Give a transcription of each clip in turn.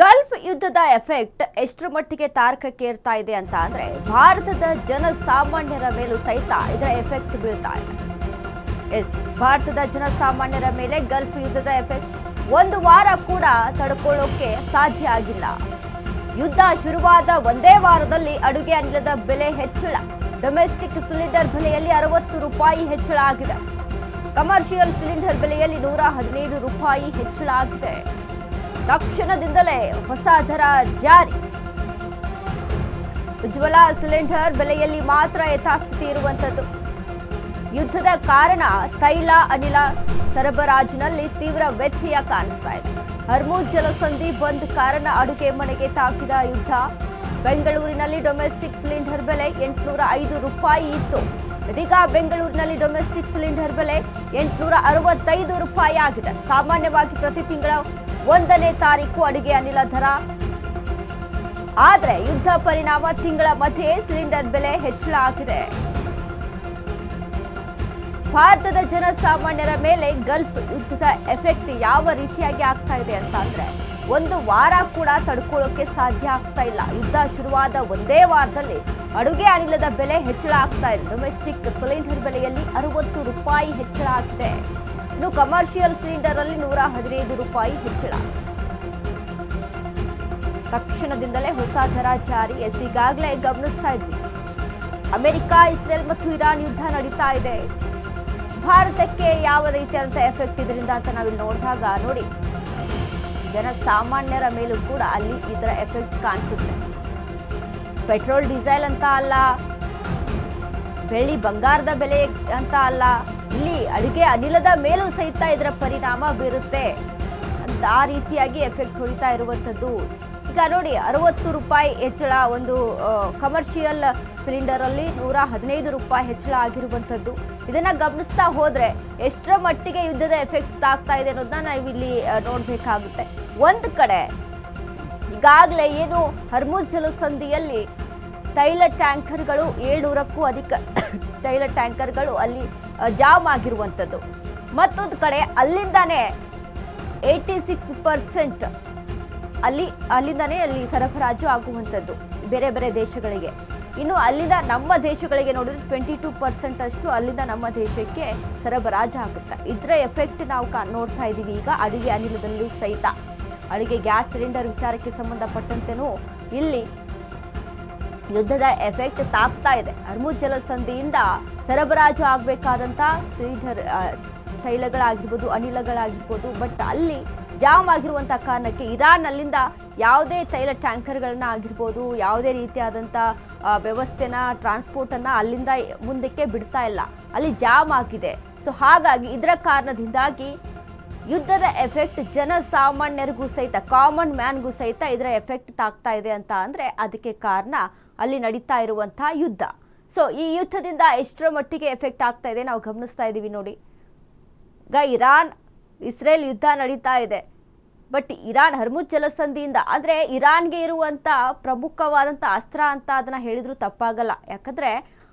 Gulf ಯುದ್ಧದ effect ಎಷ್ಟರ ಮಟ್ಟಿಗೆ ತಾರಕಕ್ಕೇರ್ತಾ ಇದೆ ಅಂತ ಅಂದ್ರೆ ಭಾರತದ ಜನಸಾಮಾನ್ಯರ ಮೇಲೂ ಸಹಿತ ಇದರ ಎಫೆಕ್ಟ್ ಬೀಳ್ತಾ ಇದೆ. ಭಾರತದ ಜನಸಾಮಾನ್ಯರ ಮೇಲೆ ಗಲ್ಫ್ ಯುದ್ಧದ ಎಫೆಕ್ಟ್ ಒಂದು ವಾರ ಕೂಡ ತಡ್ಕೊಳ್ಳೋಕೆ ಸಾಧ್ಯ ಆಗಿಲ್ಲ. ಯುದ್ಧ ಶುರುವಾದ ಒಂದೇ ವಾರದಲ್ಲಿ ಅಡುಗೆ ಅನಿಲದ ಬೆಲೆ ಹೆಚ್ಚಳ, ಡೊಮೆಸ್ಟಿಕ್ ಸಿಲಿಂಡರ್ ಬೆಲೆಯಲ್ಲಿ 60 ರೂಪಾಯಿ ಹೆಚ್ಚಳ ಆಗಿದೆ. ಕಮರ್ಷಿಯಲ್ ಸಿಲಿಂಡರ್ ಬೆಲೆಯಲ್ಲಿ 115 ರೂಪಾಯಿ ಹೆಚ್ಚಳ ಆಗಿದೆ. ತಕ್ಷಣದಿಂದಲೇ ಹೊಸ ದರ ಜಾರಿ. ಉಜ್ವಲ ಸಿಲಿಂಡರ್ ಬೆಲೆಯಲ್ಲಿ ಮಾತ್ರ ಯಥಾಸ್ಥಿತಿ ಇರುವಂತದ್ದು. ಯುದ್ಧದ ಕಾರಣ ತೈಲ ಅನಿಲ ಸರಬರಾಜಿನಲ್ಲಿ ತೀವ್ರ ವ್ಯತ್ಯಯ ಕಾಣಿಸ್ತಾ ಇದೆ. ಹರ್ಮುಜ್ ಜಲಸಂಧಿ ಬಂದ್ ಕಾರಣ ಅಡುಗೆ ಮನೆಗೆ ತಾಕಿದ ಯುದ್ಧ. ಬೆಂಗಳೂರಿನಲ್ಲಿ ಡೊಮೆಸ್ಟಿಕ್ ಸಿಲಿಂಡರ್ ಬೆಲೆ 805 ರೂಪಾಯಿ ಇತ್ತು. ಇದೀಗ ಬೆಂಗಳೂರಿನಲ್ಲಿ ಡೊಮೆಸ್ಟಿಕ್ ಸಿಲಿಂಡರ್ ಬೆಲೆ 865 ರೂಪಾಯಿ ಆಗಿದೆ. ಸಾಮಾನ್ಯವಾಗಿ ಪ್ರತಿ ತಿಂಗಳ 1ನೇ ತಾರೀಕು ಅಡುಗೆ ಅನಿಲ ದರ, ಆದರೆ ಯುದ್ಧ ಪರಿಣಾಮ ತಿಂಗಳ ಮಧ್ಯೆ ಸಿಲಿಂಡರ್ ಬೆಲೆ ಹೆಚ್ಚಳ ಆಗಿದೆ. ಭಾರತದ ಜನಸಾಮಾನ್ಯರ ಮೇಲೆ ಗಲ್ಫ್ ಯುದ್ಧದ ಎಫೆಕ್ಟ್ ಯಾವ ರೀತಿಯಾಗಿ ಆಗ್ತಾ ಇದೆ ಅಂತ ಅಂದ್ರೆ ಒಂದು ವಾರ ಕೂಡ ತಡ್ಕೊಳ್ಳೋಕೆ ಸಾಧ್ಯ ಆಗ್ತಾ ಇಲ್ಲ. ಯುದ್ಧ ಶುರುವಾದ ಒಂದೇ ವಾರದಲ್ಲಿ ಅಡುಗೆ ಅನಿಲದ ಬೆಲೆ ಹೆಚ್ಚಳ ಆಗ್ತಾ ಇದೆ. ಡೊಮೆಸ್ಟಿಕ್ ಸಿಲಿಂಡರ್ ಬೆಲೆಯಲ್ಲಿ 60 ರೂಪಾಯಿ ಹೆಚ್ಚಳ ಆಗಿದೆ. ಇನ್ನು ಕಮರ್ಷಿಯಲ್ ಸಿಲಿಂಡರ್ ಅಲ್ಲಿ 115 ರೂಪಾಯಿ ಹೆಚ್ಚಳ. ತಕ್ಷಣದಿಂದಲೇ ಹೊಸ ದರ ಜಾರಿ. ಈಗಾಗಲೇ ಗಮನಿಸ್ತಾ ಇದ್ವಿ, ಅಮೆರಿಕ, ಇಸ್ರೇಲ್ ಮತ್ತು ಇರಾನ್ ಯುದ್ಧ ನಡೀತಾ ಇದೆ. ಭಾರತಕ್ಕೆ ಯಾವ ರೀತಿಯಾದಂಥ ಎಫೆಕ್ಟ್ ಇದರಿಂದ ಅಂತ ನಾವಿಲ್ಲಿ ನೋಡಿದಾಗ ನೋಡಿ, ಜನಸಾಮಾನ್ಯರ ಮೇಲೂ ಕೂಡ ಅಲ್ಲಿ ಇದರ ಎಫೆಕ್ಟ್ ಕಾಣಿಸುತ್ತೆ. ಪೆಟ್ರೋಲ್ ಡೀಸೆಲ್ ಅಂತ ಅಲ್ಲ, ಬೆಳ್ಳಿ ಬಂಗಾರದ ಬೆಲೆ ಅಂತ ಅಲ್ಲ, ಇಲ್ಲಿ ಅಡುಗೆ ಅನಿಲದ ಮೇಲೂ ಸಹಿತ ಇದರ ಪರಿಣಾಮ ಬೀರುತ್ತೆ ಅಂತ ಆ ರೀತಿಯಾಗಿ ಎಫೆಕ್ಟ್ ಹೊಡಿತಾ ಇರುವಂಥದ್ದು. ಈಗ ನೋಡಿ, 60 ರೂಪಾಯಿ ಹೆಚ್ಚಳ, ಒಂದು ಕಮರ್ಷಿಯಲ್ ಸಿಲಿಂಡರ್ ಅಲ್ಲಿ 115 ರೂಪಾಯಿ ಹೆಚ್ಚಳ ಆಗಿರುವಂಥದ್ದು. ಇದನ್ನ ಗಮನಿಸ್ತಾ ಹೋದ್ರೆ ಎಷ್ಟರ ಮಟ್ಟಿಗೆ ಯುದ್ಧದ ಎಫೆಕ್ಟ್ ಆಗ್ತಾ ಇದೆ ಅನ್ನೋದನ್ನ ನಾವಿಲ್ಲಿ ನೋಡ್ಬೇಕಾಗುತ್ತೆ. ಒಂದು ಕಡೆ ಈಗಾಗಲೇ ಏನು ಹರ್ಮುಜ್ ಜಲಸಂಧಿಯಲ್ಲಿ ತೈಲ ಟ್ಯಾಂಕರ್ಗಳು 700ಕ್ಕೂ ಅಧಿಕ ತೈಲ ಟ್ಯಾಂಕರ್ಗಳು ಅಲ್ಲಿ ಜಾಮ್ ಆಗಿರುವಂಥದ್ದು. ಮತ್ತೊಂದು ಕಡೆ ಅಲ್ಲಿಂದಾನೇ 86% ಅಲ್ಲಿಂದಾನೇ ಅಲ್ಲಿ ಸರಬರಾಜು ಆಗುವಂಥದ್ದು ಬೇರೆ ಬೇರೆ ದೇಶಗಳಿಗೆ. ಇನ್ನು ಅಲ್ಲಿಂದ ನಮ್ಮ ದೇಶಗಳಿಗೆ ನೋಡಿದ್ರೆ 22% ಅಷ್ಟು ಅಲ್ಲಿಂದ ನಮ್ಮ ದೇಶಕ್ಕೆ ಸರಬರಾಜು ಆಗುತ್ತೆ. ಇದರ ಎಫೆಕ್ಟ್ ನಾವು ನೋಡ್ತಾ ಇದ್ದೀವಿ ಈಗ ಅಡುಗೆ ಅನಿಲದಲ್ಲೂ ಸಹಿತ. ಅಡುಗೆ ಗ್ಯಾಸ್ ಸಿಲಿಂಡರ್ ವಿಚಾರಕ್ಕೆ ಸಂಬಂಧಪಟ್ಟಂತೆನೂ ಇಲ್ಲಿ ಯುದ್ಧದ ಎಫೆಕ್ಟ್ ತಾಗ್ತಾ ಇದೆ. ಹರ್ಮುಜ್ ಜಲಸಂಧಿಯಿಂದ ಸರಬರಾಜು ಆಗಬೇಕಾದಂಥ ಸಿಲಿಂಡರ್ ತೈಲಗಳಾಗಿರ್ಬೋದು, ಅನಿಲಗಳಾಗಿರ್ಬೋದು, ಬಟ್ ಅಲ್ಲಿ ಜಾಮ್ ಆಗಿರುವಂಥ ಕಾರಣಕ್ಕೆ ಇರಾನ್ ಅಲ್ಲಿಂದ ಯಾವುದೇ ತೈಲ ಟ್ಯಾಂಕರ್ಗಳನ್ನ ಆಗಿರ್ಬೋದು, ಯಾವುದೇ ರೀತಿಯಾದಂಥ ವ್ಯವಸ್ಥೆನ, ಟ್ರಾನ್ಸ್ಪೋರ್ಟನ್ನು ಅಲ್ಲಿಂದ ಮುಂದಕ್ಕೆ ಬಿಡ್ತಾ ಇಲ್ಲ, ಅಲ್ಲಿ ಜಾಮ್ ಆಗಿದೆ. ಸೊ ಹಾಗಾಗಿ ಇದರ ಕಾರಣದಿಂದಾಗಿ ಯುದ್ಧದ ಎಫೆಕ್ಟ್ ಜನಸಾಮಾನ್ಯರಿಗೂ ಸಹಿತ, ಕಾಮನ್ ಮ್ಯಾನ್ಗೂ ಸಹಿತ ಇದರ ಎಫೆಕ್ಟ್ ತಾಗ್ತಾ ಇದೆ ಅಂತ ಅಂದರೆ ಅದಕ್ಕೆ ಕಾರಣ ಅಲ್ಲಿ ನಡೀತಾ ಇರುವಂಥ ಯುದ್ಧ. ಸೊ ಈ ಯುದ್ಧದಿಂದ ಎಷ್ಟರ ಮಟ್ಟಿಗೆ ಎಫೆಕ್ಟ್ ಆಗ್ತಾ ಇದೆ ನಾವು ಗಮನಿಸ್ತಾ ಇದ್ದೀವಿ ನೋಡಿ. ಈಗ ಇರಾನ್ ಇಸ್ರೇಲ್ ಯುದ್ಧ ನಡೀತಾ ಇದೆ, ಬಟ್ ಇರಾನ್ ಹರ್ಮುಜ್ ಜಲಸಂಧಿಯಿಂದ ಅಂದರೆ ಇರಾನ್ಗೆ ಇರುವಂಥ ಪ್ರಮುಖವಾದಂಥ ಅಸ್ತ್ರ ಅಂತ ಅದನ್ನು ಹೇಳಿದರೂ ತಪ್ಪಾಗಲ್ಲ. ಯಾಕಂದರೆ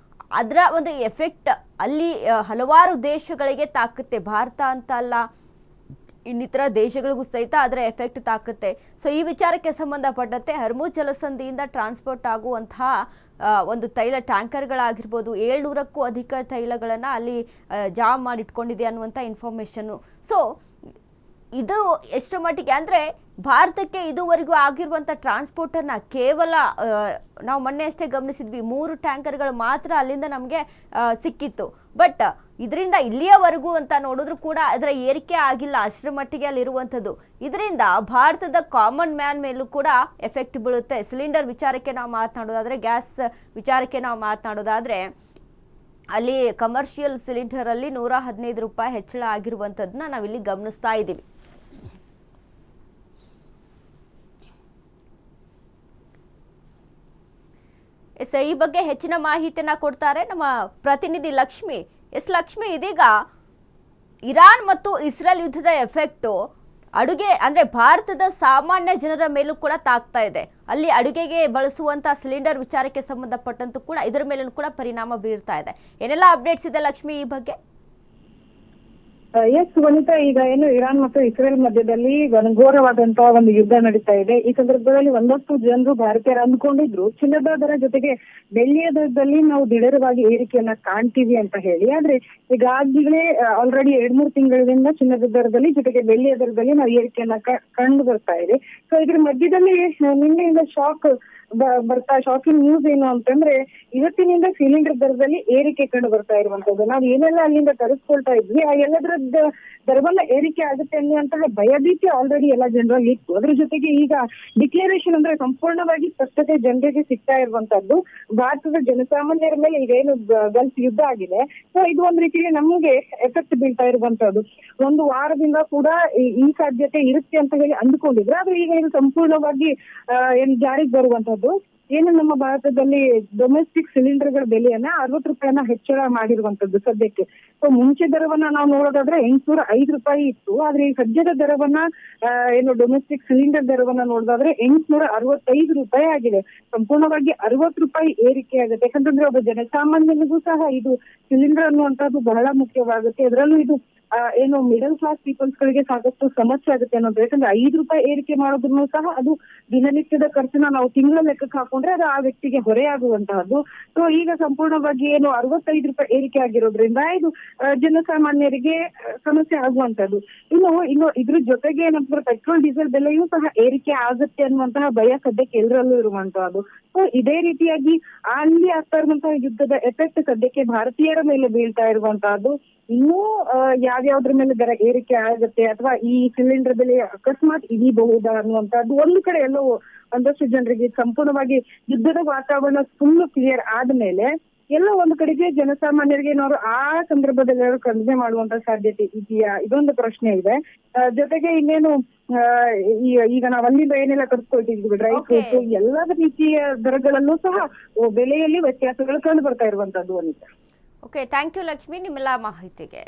ಅದರ ಒಂದು ಎಫೆಕ್ಟ್ ಅಲ್ಲಿ ಹಲವಾರು ದೇಶಗಳಿಗೆ ತಾಕುತ್ತೆ. ಭಾರತ ಅಂತ ಅಲ್ಲ, ಇನ್ನಿತರ ದೇಶಗಳಿಗೂ ಸಹಿತ ಅದರ ಎಫೆಕ್ಟ್ ತಾಕುತ್ತೆ. ಸೊ ಈ ವಿಚಾರಕ್ಕೆ ಸಂಬಂಧಪಟ್ಟಂತೆ ಹರ್ಮುಜ್ ಜಲಸಂಧಿಯಿಂದ ಟ್ರಾನ್ಸ್ಪೋರ್ಟ್ ಆಗುವಂತಹ ಒಂದು ತೈಲ ಟ್ಯಾಂಕರ್ಗಳಾಗಿರ್ಬೋದು, 700ಕ್ಕೂ ಅಧಿಕ ತೈಲಗಳನ್ನು ಅಲ್ಲಿ ಜಾಮ್ ಮಾಡಿಟ್ಕೊಂಡಿದೆ ಅನ್ನುವಂಥ ಇನ್ಫಾರ್ಮೇಷನ್ನು. ಸೊ ಇದು ಎಷ್ಟರ ಮಟ್ಟಿಗೆ ಅಂದರೆ ಭಾರತಕ್ಕೆ ಇದುವರೆಗೂ ಆಗಿರುವಂಥ ಟ್ರಾನ್ಸ್ಪೋರ್ಟನ್ನು ಕೇವಲ ನಾವು ಮೊನ್ನೆ ಅಷ್ಟೇ ಗಮನಿಸಿದ್ವಿ, 3 ಟ್ಯಾಂಕರ್ಗಳು ಮಾತ್ರ ಅಲ್ಲಿಂದ ನಮಗೆ ಸಿಕ್ಕಿತ್ತು. ಬಟ್ ಇದರಿಂದ ಇಲ್ಲಿಯವರೆಗೂ ಅಂತ ನೋಡಿದ್ರು ಕೂಡ ಅದರ ಏರಿಕೆ ಆಗಿಲ್ಲ, ಅಷ್ಟರ ಮಟ್ಟಿಗೆ ಅಲ್ಲಿರುವಂಥದ್ದು. ಇದರಿಂದ ಭಾರತದ ಕಾಮನ್ ಮ್ಯಾನ್ ಮೇಲೂ ಕೂಡ ಎಫೆಕ್ಟ್ ಬೀಳುತ್ತೆ. ಸಿಲಿಂಡರ್ ವಿಚಾರಕ್ಕೆ ನಾವು ಮಾತನಾಡೋದಾದರೆ, ಗ್ಯಾಸ್ ವಿಚಾರಕ್ಕೆ ನಾವು ಮಾತನಾಡೋದಾದರೆ, ಅಲ್ಲಿ ಕಮರ್ಷಿಯಲ್ ಸಿಲಿಂಡರಲ್ಲಿ 115 ರೂಪಾಯಿ ಹೆಚ್ಚಳ ಆಗಿರುವಂಥದ್ದನ್ನ ನಾವಿಲ್ಲಿ ಗಮನಿಸ್ತಾ ಇದ್ದೀವಿ. ಈ ಬಗ್ಗೆ ಹೆಚ್ಚಿನ ಮಾಹಿತಿಯನ್ನ ಕೊಡ್ತಾರೆ ನಮ್ಮ ಪ್ರತಿನಿಧಿ ಲಕ್ಷ್ಮಿ. ಲಕ್ಷ್ಮಿ, ಇದೀಗ ಇರಾನ್ ಮತ್ತು ಇಸ್ರೇಲ್ ಯುದ್ಧದ ಎಫೆಕ್ಟು ಅಡುಗೆ ಅಂದರೆ ಭಾರತದ ಸಾಮಾನ್ಯ ಜನರ ಮೇಲೂ ಕೂಡ ತಾಗ್ತಾ ಇದೆ. ಅಲ್ಲಿ ಅಡುಗೆಗೆ ಬಳಸುವಂಥ ಸಿಲಿಂಡರ್ ವಿಚಾರಕ್ಕೆ ಸಂಬಂಧಪಟ್ಟಂತೂ ಕೂಡ ಇದರ ಮೇಲೂ ಕೂಡ ಪರಿಣಾಮ ಬೀರ್ತಾ ಇದೆ. ಏನೆಲ್ಲ ಅಪ್ಡೇಟ್ಸ್ ಇದೆ ಲಕ್ಷ್ಮಿ ಈ ಬಗ್ಗೆ? ಎಸ್ ವನಿತಾ, ಈಗ ಏನು ಇರಾನ್ ಮತ್ತು ಇಸ್ರೇಲ್ ಮಧ್ಯದಲ್ಲಿ ಘೋರವಾದಂತಹ ಒಂದು ಯುದ್ಧ ನಡೀತಾ ಇದೆ. ಈ ಸಂದರ್ಭದಲ್ಲಿ ಒಂದಷ್ಟು ಜನರು ಭಾರತೀಯರು ಅಂದ್ಕೊಂಡಿದ್ರು ಚಿನ್ನದ ದರ ಜೊತೆಗೆ ಬೆಳ್ಳಿಯ ದರದಲ್ಲಿ ನಾವು ದಿಢೀರವಾಗಿ ಏರಿಕೆಯನ್ನ ಕಾಣ್ತೀವಿ ಅಂತ ಹೇಳಿ. ಆದ್ರೆ ಈಗಾಗಲೇ ಆಲ್ರೆಡಿ 2-3 ತಿಂಗಳಿಂದ ಚಿನ್ನದ ದರದಲ್ಲಿ ಜೊತೆಗೆ ಬೆಳ್ಳಿಯ ದರದಲ್ಲಿ ನಾವು ಏರಿಕೆಯನ್ನ ಕಂಡು ಬರ್ತಾ ಇದೆ. ಸೊ ಇದ್ರ ಮಧ್ಯದಲ್ಲಿ ನಿನ್ನೆಯಿಂದ ಶಾಕಿಂಗ್ ನ್ಯೂಸ್ ಏನು ಅಂತಂದ್ರೆ, ಇವತ್ತಿನಿಂದ ಸಿಲಿಂಡರ್ ದರದಲ್ಲಿ ಏರಿಕೆ ಕಂಡು ಬರ್ತಾ ಇರುವಂತದ್ದು. ನಾವು ಏನೆಲ್ಲ ಅಲ್ಲಿಂದ ತರಿಸ್ಕೊಳ್ತಾ ಇದ್ವಿ ಆ ಎಲ್ಲದರ ದರವನ್ನ ಏರಿಕೆ ಆಗುತ್ತೆ ಅನ್ನುವಂತಹ ಭಯಭೀತಿ ಆಲ್ರೆಡಿ ಎಲ್ಲ ಜನರಲ್ಲಿ ಇತ್ತು. ಅದ್ರ ಜೊತೆಗೆ ಈಗ ಡಿಕ್ಲರೇಷನ್ ಅಂದ್ರೆ ಸಂಪೂರ್ಣವಾಗಿ ಸ್ಪಷ್ಟತೆ ಜನರಿಗೆ ಸಿಗ್ತಾ ಇರುವಂತದ್ದು. ಭಾರತದ ಜನಸಾಮಾನ್ಯರ ಮೇಲೆ ಈಗ ಏನು ಗಲ್ಫ್ ಯುದ್ಧ ಆಗಿದೆ, ಸೊ ಇದು ಒಂದ್ ರೀತಿಯಲ್ಲಿ ನಮ್ಗೆ ಎಫೆಕ್ಟ್ ಬೀಳ್ತಾ ಇರುವಂತದ್ದು. ಒಂದು ವಾರದಿಂದ ಕೂಡ ಈ ಸಾಧ್ಯತೆ ಇರುತ್ತೆ ಅಂತ ಹೇಳಿ ಅಂದ್ಕೊಂಡಿದ್ರು. ಆದ್ರೆ ಈಗ ಇದು ಸಂಪೂರ್ಣವಾಗಿ ಏನು ಜಾರಿಗೆ ಬರುವಂತದ್ದು. ಏನು ನಮ್ಮ ಭಾರತದಲ್ಲಿ ಡೊಮೆಸ್ಟಿಕ್ ಸಿಲಿಂಡರ್ಗಳ ಬೆಲೆಯನ್ನ 60 ರೂಪಾಯಿನ ಹೆಚ್ಚಳ ಮಾಡಿರುವಂತದ್ದು ಸದ್ಯಕ್ಕೆ. ಸೊ ಮುಂಚೆ ದರವನ್ನ ನಾವು ನೋಡೋದಾದ್ರೆ 805 ರೂಪಾಯಿ ಇತ್ತು. ಆದ್ರೆ ಈ ಸದ್ಯದ ದರವನ್ನ ಏನು ಡೊಮೆಸ್ಟಿಕ್ ಸಿಲಿಂಡರ್ ದರವನ್ನ ನೋಡೋದಾದ್ರೆ 865 ರೂಪಾಯಿ ಆಗಿದೆ. ಸಂಪೂರ್ಣವಾಗಿ 60 ರೂಪಾಯಿ ಏರಿಕೆ ಆಗುತ್ತೆ. ಯಾಕಂತಂದ್ರೆ ಒಬ್ಬ ಜನಸಾಮಾನ್ಯನಿಗೂ ಸಹ ಇದು ಸಿಲಿಂಡರ್ ಅನ್ನುವಂಥದ್ದು ಬಹಳ ಮುಖ್ಯವಾಗುತ್ತೆ. ಅದರಲ್ಲೂ ಇದು ಏನು ಮಿಡಲ್ ಕ್ಲಾಸ್ ಪೀಪಲ್ಸ್ ಗಳಿಗೆ ಸಾಕಷ್ಟು ಸಮಸ್ಯೆ ಆಗುತ್ತೆ ಅನ್ನೋದು. ಯಾಕಂದ್ರೆ 5 ರೂಪಾಯಿ ಏರಿಕೆ ಮಾಡೋದ್ರೂ ಸಹ ಅದು ದಿನನಿತ್ಯದ ಖರ್ಚನ್ನ ನಾವು ತಿಂಗಳ ಲೆಕ್ಕಕ್ಕೆ ಹಾಕೊಂಡ್ರೆ ಅದು ಆ ವ್ಯಕ್ತಿಗೆ ಹೊರೆಯಾಗುವಂತಹದ್ದು. ಸೊ ಈಗ ಸಂಪೂರ್ಣವಾಗಿ ಏನು 65 ರೂಪಾಯಿ ಏರಿಕೆ ಆಗಿರೋದ್ರಿಂದ ಇದು ಜನಸಾಮಾನ್ಯರಿಗೆ ಸಮಸ್ಯೆ ಆಗುವಂತದ್ದು. ಇನ್ನು ಇದ್ರ ಜೊತೆಗೆ ಏನಂತಂದ್ರೆ ಪೆಟ್ರೋಲ್ ಡೀಸೆಲ್ ಬೆಲೆಯೂ ಸಹ ಏರಿಕೆ ಆಗುತ್ತೆ ಅನ್ನುವಂತಹ ಭಯ ಸದ್ಯಕ್ಕೆ ಎಲ್ಲರಲ್ಲೂ ಇರುವಂತಹದ್ದು. ಸೊ ಇದೇ ರೀತಿಯಾಗಿ ಅಲ್ಲಿ ಆಗ್ತಾ ಇರುವಂತಹ ಯುದ್ಧದ ಎಫೆಕ್ಟ್ ಸದ್ಯಕ್ಕೆ ಭಾರತೀಯರ ಮೇಲೆ ಬೀಳ್ತಾ ಇರುವಂತಹದ್ದು. ಇನ್ನೂ ಯಾವ್ಯಾವ್ದ್ರ ಮೇಲೆ ದರ ಏರಿಕೆ ಆಗುತ್ತೆ ಅಥವಾ ಈ ಸಿಲಿಂಡರ್ ಬೆಲೆ ಅಕಸ್ಮಾತ್ ಇಳಿಬಹುದಾ ಅನ್ನುವಂತಹದ್ದು ಒಂದು ಕಡೆ ಎಲ್ಲೋ ಒಂದಷ್ಟು ಜನರಿಗೆ ಸಂಪೂರ್ಣವಾಗಿ ಯುದ್ಧದ ವಾತಾವರಣ ಫುಲ್ ಕ್ಲಿಯರ್ ಆದ್ಮೇಲೆ ಎಲ್ಲೋ ಒಂದು ಕಡೆಗೆ ಜನಸಾಮಾನ್ಯರಿಗೆ ಏನಾದ್ರು ಆ ಸಂದರ್ಭದಲ್ಲಿ ಕಡಿಮೆ ಮಾಡುವಂತ ಸಾಧ್ಯತೆ ಇದೆಯಾ, ಇದೊಂದು ಪ್ರಶ್ನೆ ಇದೆ. ಜೊತೆಗೆ ಇನ್ನೇನು ಈಗ ನಾವು ಅಲ್ಲಿಂದ ಏನೆಲ್ಲ ತರಿಸ್ಕೊಳ್ತಿದ್ವಿ ಡ್ರೈ ಫ್ರೂಟ್ಸ್ ಎಲ್ಲ ರೀತಿಯ ದರಗಳಲ್ಲೂ ಸಹ ಬೆಲೆಯಲ್ಲಿ ವ್ಯತ್ಯಾಸಗಳು ಕಂಡು ಬರ್ತಾ ಇರುವಂತದ್ದು ಅಂತ. ಓಕೆ, ಥ್ಯಾಂಕ್ ಯು ಲಕ್ಷ್ಮಿ ನಿಮ್ಮೆಲ್ಲ ಮಾಹಿತಿಗೆ.